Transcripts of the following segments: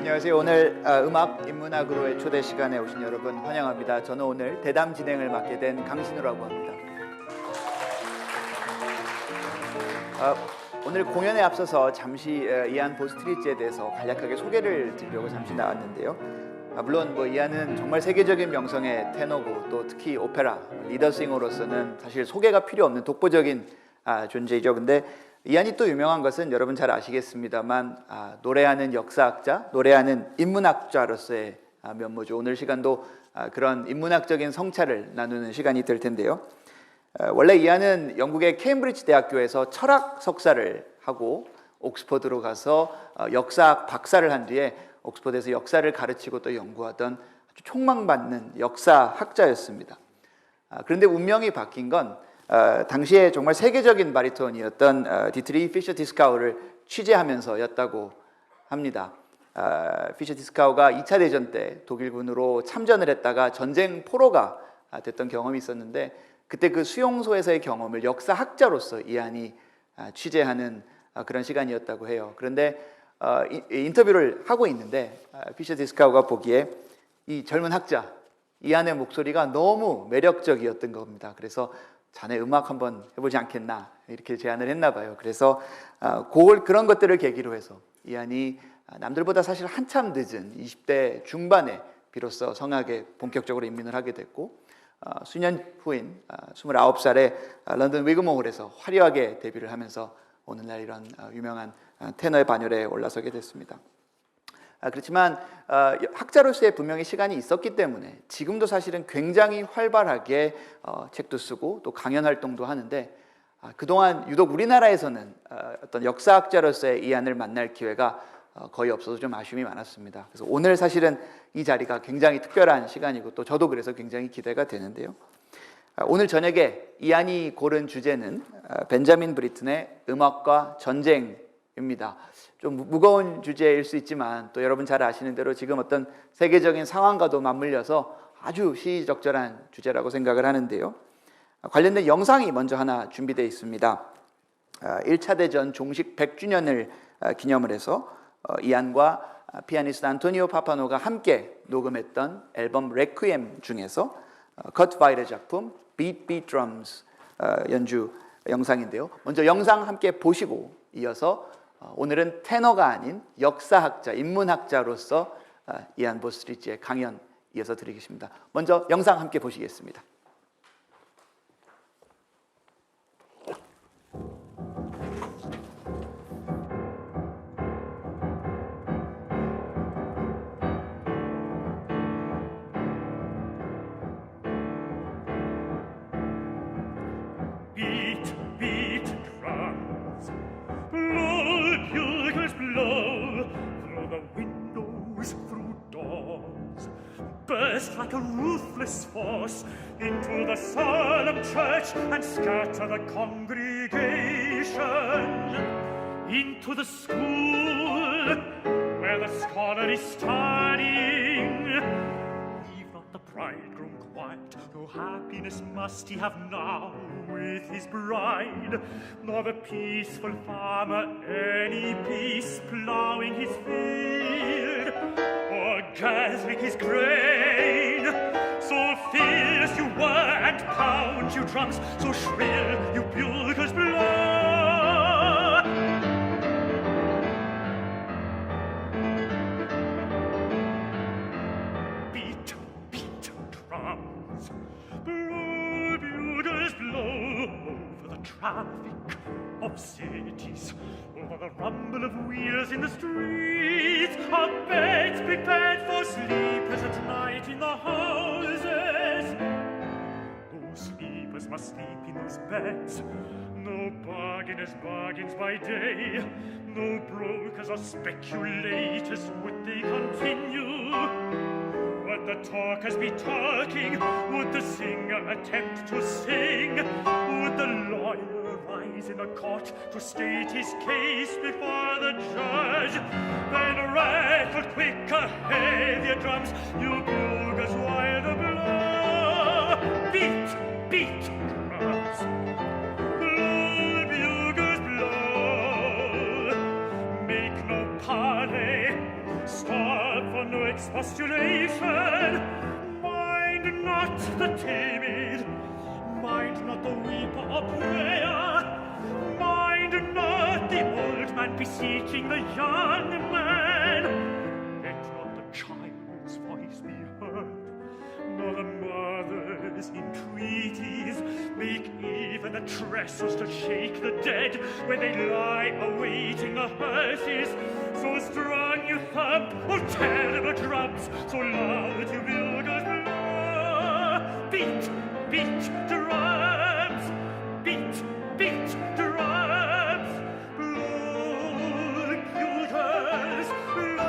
안녕하세요. 오늘 음악 인문학으로의 초대 시간에 오신 여러분 환영합니다. 저는 오늘 대담 진행을 맡게 된 강신우라고 합니다. 오늘 공연에 앞서서 잠시 이안 보스트리지에 대해서 간략하게 소개를 드리려고 잠시 나왔는데요. 물론 이안은 정말 세계적인 명성의 테너고 또 특히 오페라 리더싱으로서는 사실 소개가 필요 없는 독보적인 존재이죠. 근데 이안이 또 유명한 것은 여러분 잘 아시겠습니다만 노래하는 역사학자, 노래하는 인문학자로서의 면모죠. 오늘 시간도 그런 인문학적인 성찰을 나누는 시간이 될 텐데요. 원래 이안은 영국의 캠브리지 대학교에서 철학 석사를 하고 옥스퍼드로 가서 역사학 박사를 한 뒤에 옥스퍼드에서 역사를 가르치고 또 연구하던 아주 촉망받는 역사학자였습니다. 그런데 운명이 바뀐 건 당시에 정말 세계적인 바리톤이었던 디트리 피셔 디스카우를 취재하면서였다고 합니다. 피셔 디스카우가 2차 대전 때 독일군으로 참전을 했다가 전쟁 포로가 됐던 경험이 있었는데 그때 그 수용소에서의 경험을 역사학자로서 이안이 취재하는 그런 시간이었다고 해요. 그런데 인터뷰를 하고 있는데 피셔 디스카우가 보기에 이 젊은 학자 이안의 목소리가 너무 매력적이었던 겁니다. 그래서 자네 음악 한번 해보지 않겠나 이렇게 제안을 했나 봐요. 그래서 그런 것들을 계기로 해서 이안이 남들보다 사실 한참 늦은 20대 중반에 비로소 성악에 본격적으로 입문을 하게 됐고 수년 후인 29살에 런던 위그모홀에서 화려하게 데뷔를 하면서 오늘날 이런 유명한 테너의 반열에 올라서게 됐습니다. 그렇지만 학자로서의 분명히 시간이 있었기 때문에 지금도 사실은 굉장히 활발하게 책도 쓰고 또 강연 활동도 하는데 그동안 유독 우리나라에서는 어떤 역사학자로서의 이안을 만날 기회가 거의 없어서 좀 아쉬움이 많았습니다. 그래서 오늘 사실은 이 자리가 굉장히 특별한 시간이고 또 저도 그래서 굉장히 기대가 되는데요. 오늘 저녁에 이안이 고른 주제는 벤자민 브리튼의 음악과 전쟁입니다. 좀 무거운 주제일 수 있지만 또 여러분 잘 아시는 대로 지금 어떤 세계적인 상황과도 맞물려서 아주 시의적절한 주제라고 생각을 하는데요. 관련된 영상이 먼저 하나 준비되어 있습니다. 1차 대전 종식 100주년을 기념을 해서 이안과 피아니스트 안토니아 파파노가 함께 녹음했던 앨범 Requiem 중에서 커트 바일의 작품 Beat Beat Drums 연주 영상인데요. 먼저 영상 함께 보시고 이어서 오늘은 테너가 아닌 역사학자, 인문학자로서 이안 보스트리지의 강연 이어서 드리겠습니다. 먼저 영상 함께 보시겠습니다. Burst like a ruthless force into the solemn church and scatter the congregation into the school where the scholar is studying. Leave not the bridegroom quiet, no happiness must he have now with his bride, nor the peaceful farmer any peace plowing his field or gathering his grain. So fierce you were and pound you drums, so shrill you bugles blow. Beat, beat drums, blow bugles blow over the traffic of cities, over the rumble of wheels in the streets, of beds prepared for sleepers at night in the houses. Those sleepers must sleep in those beds. No bargainers bargains by day, no brokers or speculators would they continue. Would the talkers be talking? Would the singer attempt to sing? Would the lawyer rise in the court to state his case before the judge? Then rattle quicker, heavier drums, you bugles wilder blow. Beat, beat drums, blow, bugles blow. Make no parley, start expostulation. Mind not the timid, mind not the weeper or prayer, mind not the old man beseeching the young man. Let not the child's voice be heard, nor the mother's entreaties make even the trestles to shake the dead when they lie awaiting the hearses. So strong you thump, oh terrible drums, so loud you builders blow. Beat, beat drums, beat, beat drums, blow, builders blow.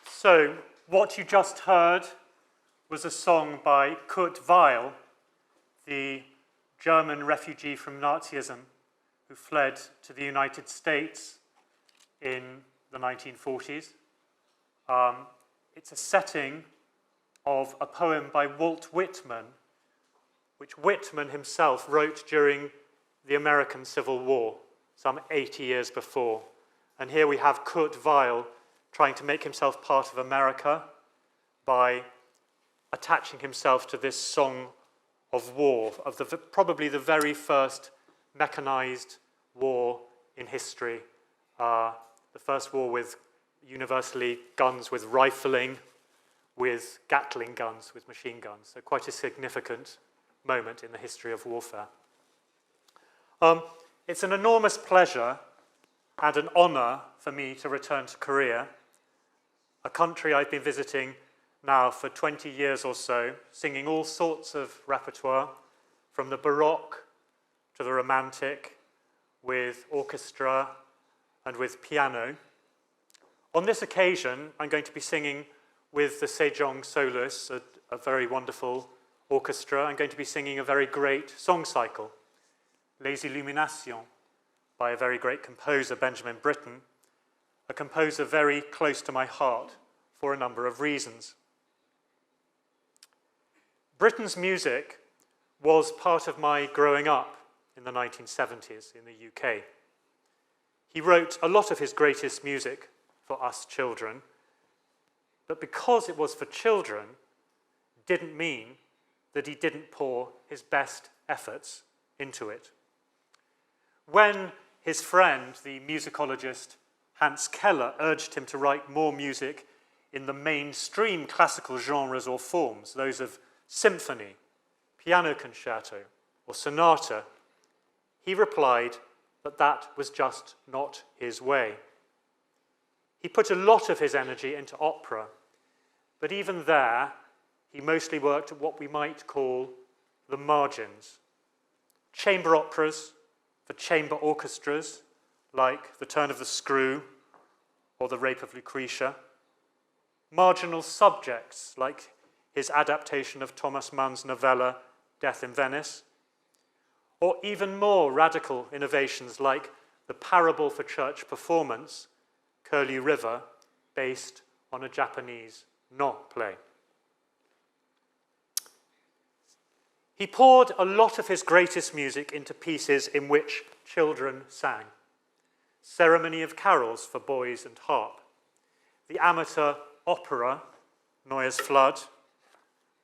So, what you just heard was a song by Kurt Weil, the German refugee from Nazism who fled to the United States in the 1940s. It's a setting of a poem by Walt Whitman, which Whitman himself wrote during the American Civil War, some 80 years before. And here we have Kurt Weil trying to make himself part of America by attaching himself to this song of war, of probably the very first mechanized war in history. The first war with universally guns with rifling, with Gatling guns, with machine guns. So quite a significant moment in the history of warfare. It's an enormous pleasure and an honor for me to return to Korea, a country I've been visiting now for 20 years or so, singing all sorts of repertoire, from the Baroque to the Romantic, with orchestra and with piano. On this occasion, I'm going to be singing with the Sejongsoloists, a very wonderful orchestra. I'm going to be singing a very great song cycle, Les Illuminations, by a very great composer, Benjamin Britten, a composer very close to my heart for a number of reasons. Britten's music was part of my growing up in the 1970s in the UK. He wrote a lot of his greatest music for us children, but because it was for children, didn't mean that he didn't pour his best efforts into it. When his friend, the musicologist Hans Keller, urged him to write more music in the mainstream classical genres or forms, those of symphony, piano concerto, or sonata, he replied that that was just not his way. He put a lot of his energy into opera, but even there, he mostly worked at what we might call the margins. Chamber operas for chamber orchestras, like The Turn of the Screw or The Rape of Lucretia. Marginal subjects, like his adaptation of Thomas Mann's novella Death in Venice. Or even more radical innovations like the Parable for Church Performance, Curlew River, based on a Japanese no play. He poured a lot of his greatest music into pieces in which children sang. Ceremony of Carols for Boys and Harp, the amateur opera, Neuer's Flood,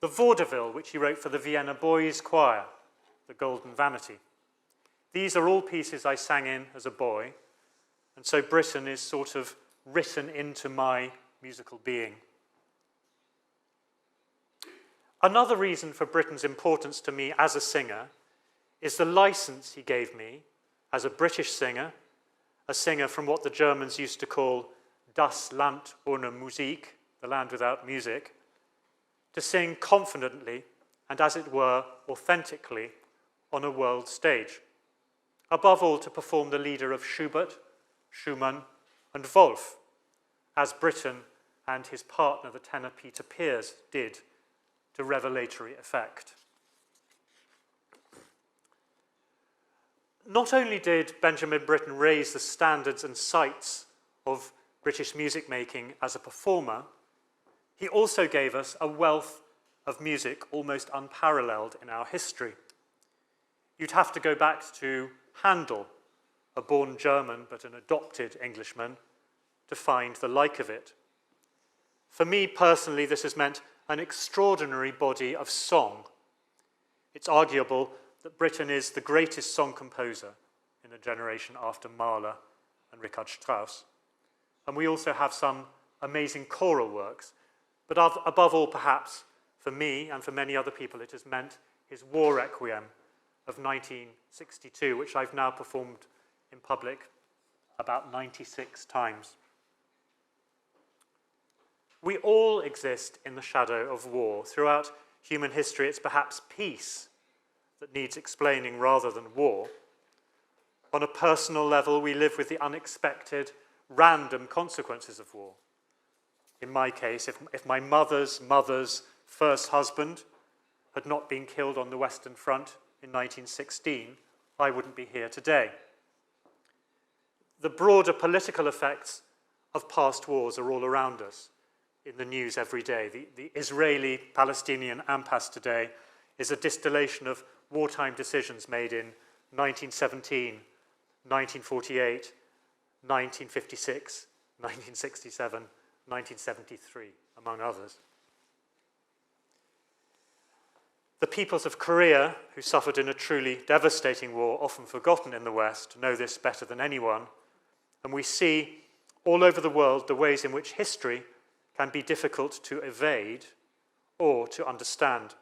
the vaudeville, which he wrote for the Vienna Boys Choir, The Golden Vanity. These are all pieces I sang in as a boy, and so Britten is sort of written into my musical being. Another reason for Britten's importance to me as a singer is the license he gave me as a British singer, a singer from what the Germans used to call Das Land ohne Musik, the land without music, to sing confidently and, as it were, authentically on a world stage. Above all, to perform the leader of Schubert, Schumann, and Wolf, as Britten and his partner, the tenor Peter Pears, did to revelatory effect. Not only did Benjamin Britten raise the standards and sights of British music making as a performer, he also gave us a wealth of music almost unparalleled in our history. You'd have to go back to Handel, a born German but an adopted Englishman, to find the like of it. For me personally, this has meant an extraordinary body of song. It's arguable that Britten is the greatest song composer in the generation after Mahler and Richard Strauss. And we also have some amazing choral works. But above all, perhaps, for me and for many other people, it has meant his War Requiem of 1962, which I've now performed in public about 96 times. We all exist in the shadow of war. Throughout human history, it's perhaps peace that needs explaining rather than war. On a personal level, we live with the unexpected, random consequences of war. In my case, if my mother's first husband had not been killed on the Western Front in 1916, I wouldn't be here today. The broader political effects of past wars are all around us in the news every day. The Israeli-Palestinian impasse today is a distillation of wartime decisions made in 1917, 1948, 1956, 1967, 1973, among others. The peoples of Korea, who suffered in a truly devastating war, often forgotten in the West, know this better than anyone. And we see all over the world the ways in which history can be difficult to evade or to understand.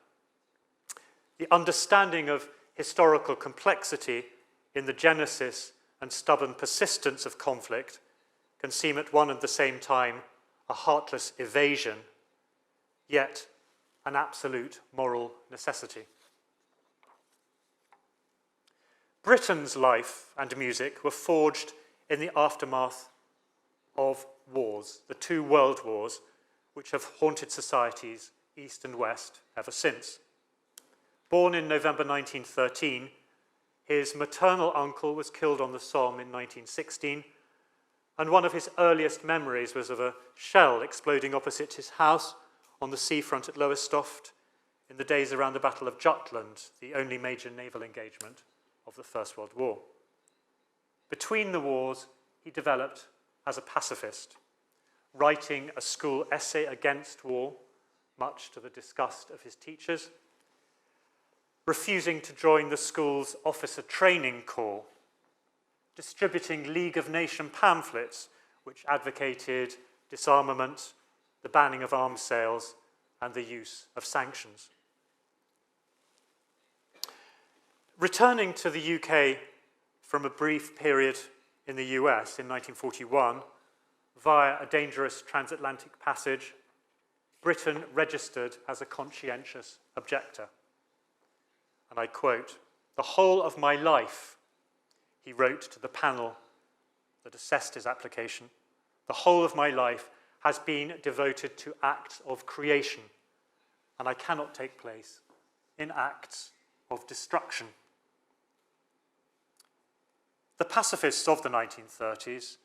The understanding of historical complexity in the genesis and stubborn persistence of conflict can seem at one and the same time a heartless evasion, yet an absolute moral necessity. Britain's life and music were forged in the aftermath of wars, the two world wars, which have haunted societies, East and West, ever since. Born in November 1913, his maternal uncle was killed on the Somme in 1916, and one of his earliest memories was of a shell exploding opposite his house on the seafront at Lowestoft in the days around the Battle of Jutland, the only major naval engagement of the First World War. Between the wars, he developed as a pacifist, writing a school essay against war, much to the disgust of his teachers, refusing to join the school's officer training corps, distributing League of Nations pamphlets which advocated disarmament, the banning of arms sales, and the use of sanctions. Returning to the UK from a brief period in the US in 1941, via a dangerous transatlantic passage, Britain registered as a conscientious objector. And I quote, "The whole of my life," he wrote to the panel that assessed his application, "the whole of my life has been devoted to acts of creation, and I cannot take place in acts of destruction." The pacifists of the 1930s,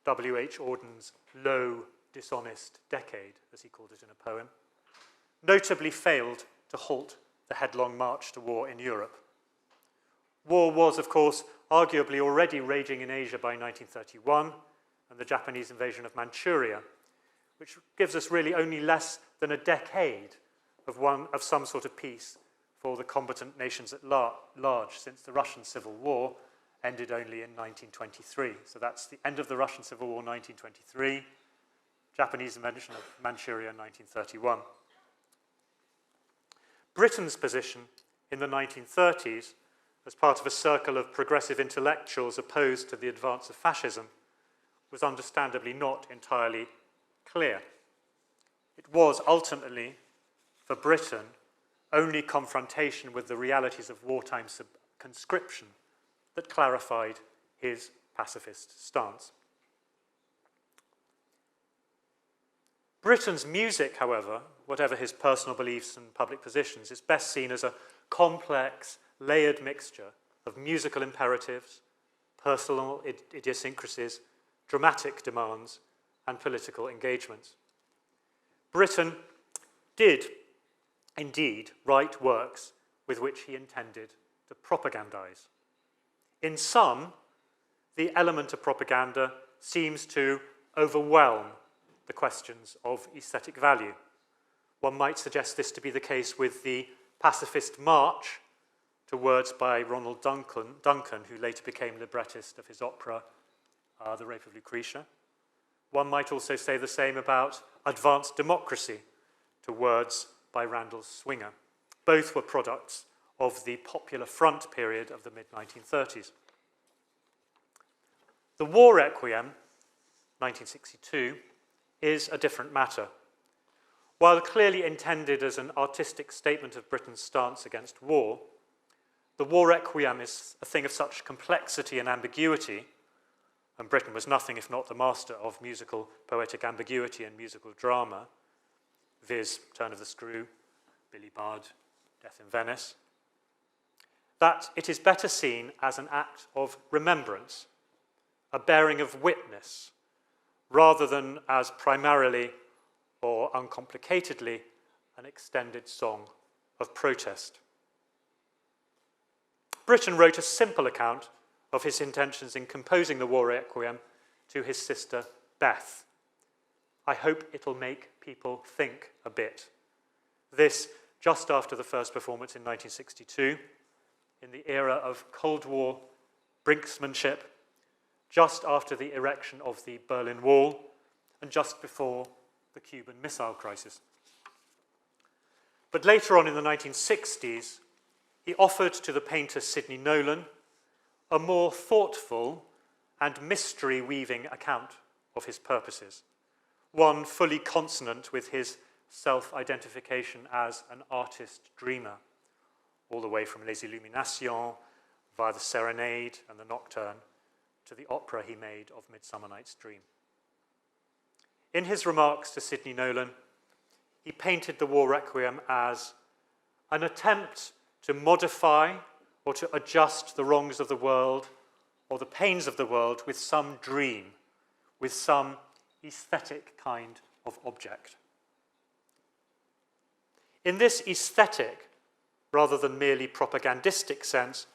W.H. Auden's low, dishonest decade, as he called it in a poem, notably failed to halt the headlong march to war in Europe. War was, of course, arguably already raging in Asia by 1931, and the Japanese invasion of Manchuria, which gives us really only less than a decade of some sort of peace for the combatant nations at large, since the Russian Civil War ended only in 1923. So that's the end of the Russian Civil War, 1923, Japanese invasion of Manchuria, 1931. Britain's position in the 1930s, as part of a circle of progressive intellectuals opposed to the advance of fascism, was understandably not entirely clear. It was ultimately for Britain, only confrontation with the realities of wartime conscription that clarified his pacifist stance. Britain's music, however, whatever his personal beliefs and public positions, is best seen as a complex, layered mixture of musical imperatives, personal idiosyncrasies, dramatic demands, and political engagements. Britain did indeed write works with which he intended to propagandize. In some, the element of propaganda seems to overwhelm the questions of aesthetic value. One might suggest this to be the case with the pacifist march to words by Ronald Duncan, who later became librettist of his opera, The Rape of Lucretia. One might also say the same about Advanced Democracy, to words by Randall Swinger. Both were products of the Popular Front period of the mid-1930s. The War Requiem, 1962, is a different matter. While clearly intended as an artistic statement of Britain's stance against war, the War Requiem is a thing of such complexity and ambiguity, and Britain was nothing if not the master of musical poetic ambiguity and musical drama, viz. Turn of the Screw, Billy Budd, Death in Venice, that it is better seen as an act of remembrance, a bearing of witness, rather than as primarily or uncomplicatedly an extended song of protest. Britain wrote a simple account of his intentions in composing the War Requiem to his sister Beth. I hope it'll make people think a bit. This just after the first performance in 1962, in the era of Cold War brinksmanship, just after the erection of the Berlin Wall, and just before the Cuban Missile Crisis. But later on in the 1960s, he offered to the painter Sidney Nolan a more thoughtful and mystery-weaving account of his purposes, one fully consonant with his self-identification as an artist-dreamer, all the way from Les Illuminations, via the Serenade and the Nocturne, to the opera he made of Midsummer Night's Dream. In his remarks to Sidney Nolan, he painted the War Requiem as an attempt to modify or to adjust the wrongs of the world or the pains of the world with some dream, with some aesthetic kind of object. In this aesthetic, rather than merely propagandistic sense,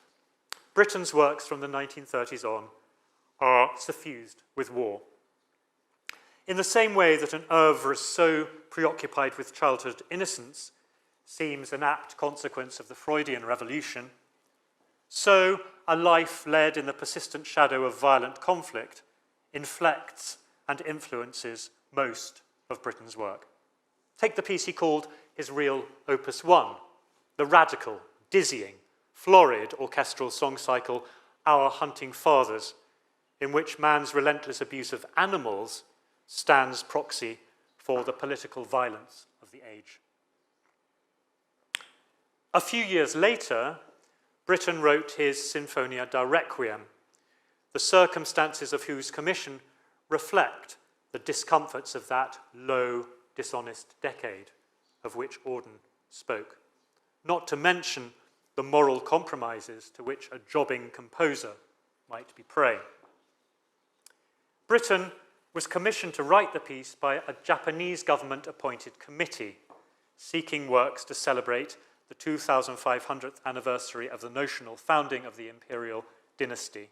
Britain's works from the 1930s on are suffused with war. In the same way that an oeuvre so preoccupied with childhood innocence seems an apt consequence of the Freudian Revolution, so a life led in the persistent shadow of violent conflict inflects and influences most of Britain's work. Take the piece he called his real Opus 1, the radical, dizzying, florid orchestral song cycle, Our Hunting Fathers, in which man's relentless abuse of animals stands proxy for the political violence of the age. A few years later, Britain wrote his Sinfonia da Requiem, the circumstances of whose commission reflect the discomforts of that low, dishonest decade of which Auden spoke, not to mention the moral compromises to which a jobbing composer might be prey. Britain was commissioned to write the piece by a Japanese government-appointed committee seeking works to celebrate the 2500th anniversary of the notional founding of the imperial dynasty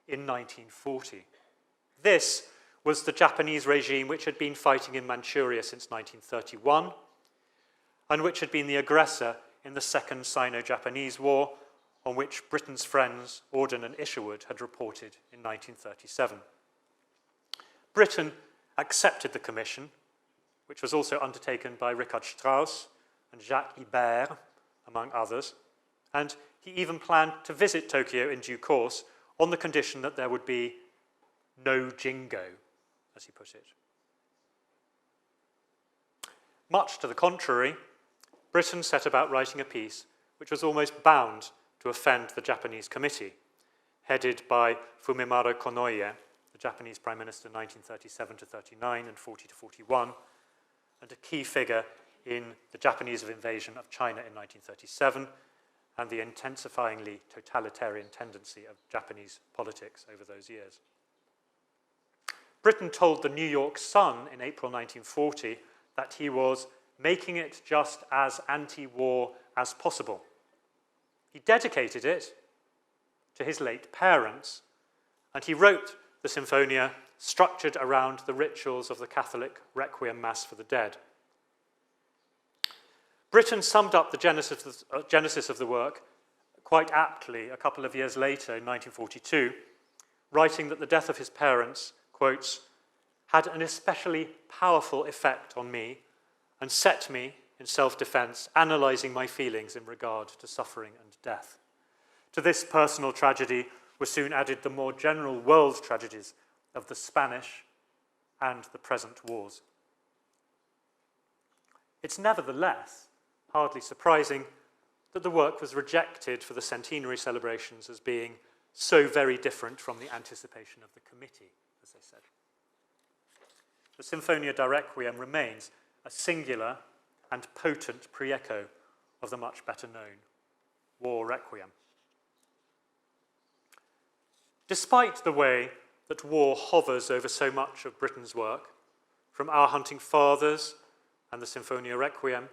in 1940. This was the Japanese regime which had been fighting in Manchuria since 1931 and which had been the aggressor in the Second Sino-Japanese War, on which Britain's friends Auden and Isherwood had reported in 1937. Britain accepted the commission, which was also undertaken by Richard Strauss and Jacques Ibert, among others, and he even planned to visit Tokyo in due course on the condition that there would be no jingo, as he put it. Much to the contrary, Britain set about writing a piece which was almost bound to offend the Japanese committee, headed by Fumimaro Konoye, the Japanese Prime Minister 1937 to 39 and 40 to 41, and a key figure in the Japanese invasion of China in 1937 and the intensifyingly totalitarian tendency of Japanese politics over those years. Britain told the New York Sun in April 1940 that he was making it just as anti-war as possible. He dedicated it to his late parents, and he wrote the Sinfonia structured around the rituals of the Catholic Requiem Mass for the dead. Britain summed up the genesis of the work quite aptly a couple of years later in 1942, writing that the death of his parents, quotes, had an especially powerful effect on me and set me, in self-defense, analyzing my feelings in regard to suffering and death. To this personal tragedy were soon added the more general world tragedies of the Spanish and the present wars. It's nevertheless hardly surprising that the work was rejected for the centenary celebrations as being so very different from the anticipation of the committee, as they said. The Sinfonia da Requiem remains a singular and potent pre-echo of the much better known War Requiem. Despite the way that war hovers over so much of Britain's work, from Our Hunting Fathers and the Sinfonia Requiem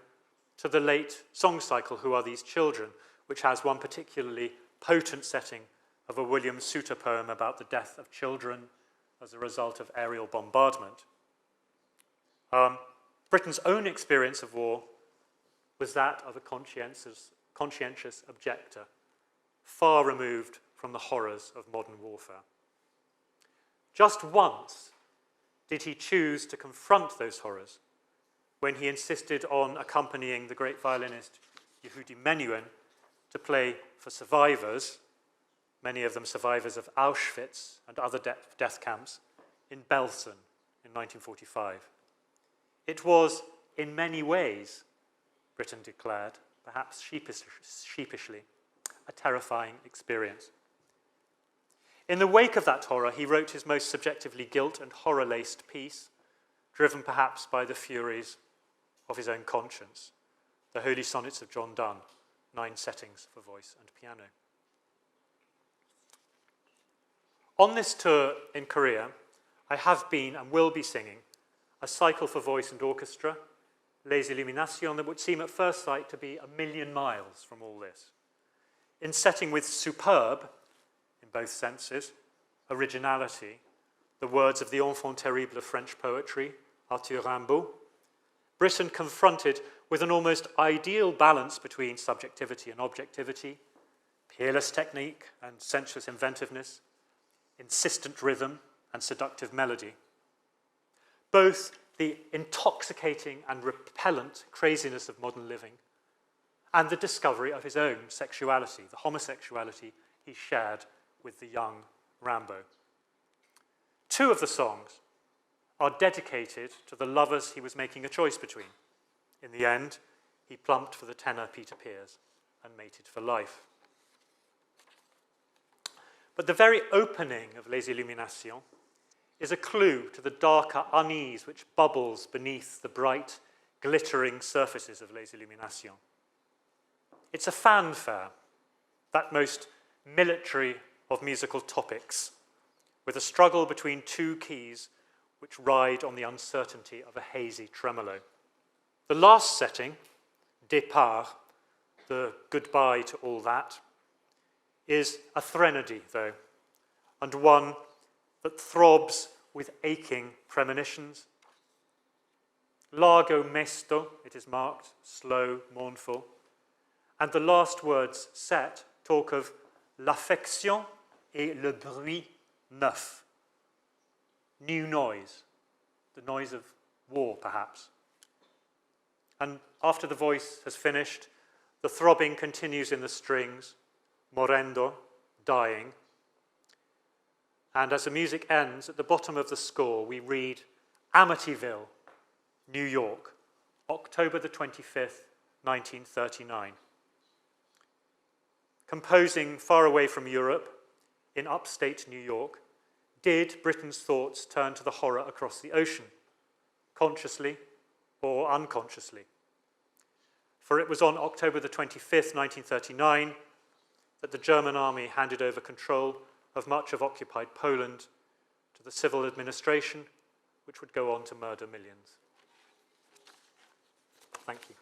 to the late song cycle Who Are These Children, which has one particularly potent setting of a William Souter poem about the death of children as a result of aerial bombardment. Britain's own experience of war was that of a conscientious objector, far removed from the horrors of modern warfare. Just once did he choose to confront those horrors, when he insisted on accompanying the great violinist Yehudi Menuhin to play for survivors, many of them survivors of Auschwitz and other death camps, in Belsen in 1945. It was, in many ways, Britain declared, perhaps sheepishly, a terrifying experience. In the wake of that horror, he wrote his most subjectively guilt and horror-laced piece, driven perhaps by the furies of his own conscience, the Holy Sonnets of John Donne, 9 settings for voice and piano. On this tour in Korea, I have been and will be singing a cycle for voice and orchestra, Les Illuminations, that would seem at first sight to be a million miles from all this, in setting with superb, in both senses, originality, the words of the enfant terrible of French poetry, Arthur Rimbaud, Britain confronted with an almost ideal balance between subjectivity and objectivity, peerless technique and sensuous inventiveness, insistent rhythm and seductive melody. Both the intoxicating and repellent craziness of modern living and the discovery of his own sexuality, the homosexuality he shared with the young Rimbaud. 2 of the songs are dedicated to the lovers he was making a choice between. In the end, he plumped for the tenor Peter Pears and mated for life. But the very opening of Les Illuminations is a clue to the darker unease which bubbles beneath the bright, glittering surfaces of Les Illuminations. It's a fanfare, that most military of musical topics, with a struggle between 2 keys which ride on the uncertainty of a hazy tremolo. The last setting, Départ, the goodbye to all that, is a threnody, though, and one that throbs with aching premonitions. Largo mesto, it is marked, slow, mournful, and the last words set talk of l'affection et le bruit neuf, new noise, the noise of war, perhaps. And after the voice has finished, the throbbing continues in the strings, morendo, dying. And as the music ends, at the bottom of the score, we read Amityville, New York, October the 25th, 1939. Composing far away from Europe, in upstate New York, did Britain's thoughts turn to the horror across the ocean, consciously or unconsciously? For it was on October the 25th, 1939, that the German army handed over control of much of occupied Poland to the civil administration, which would go on to murder millions. Thank you.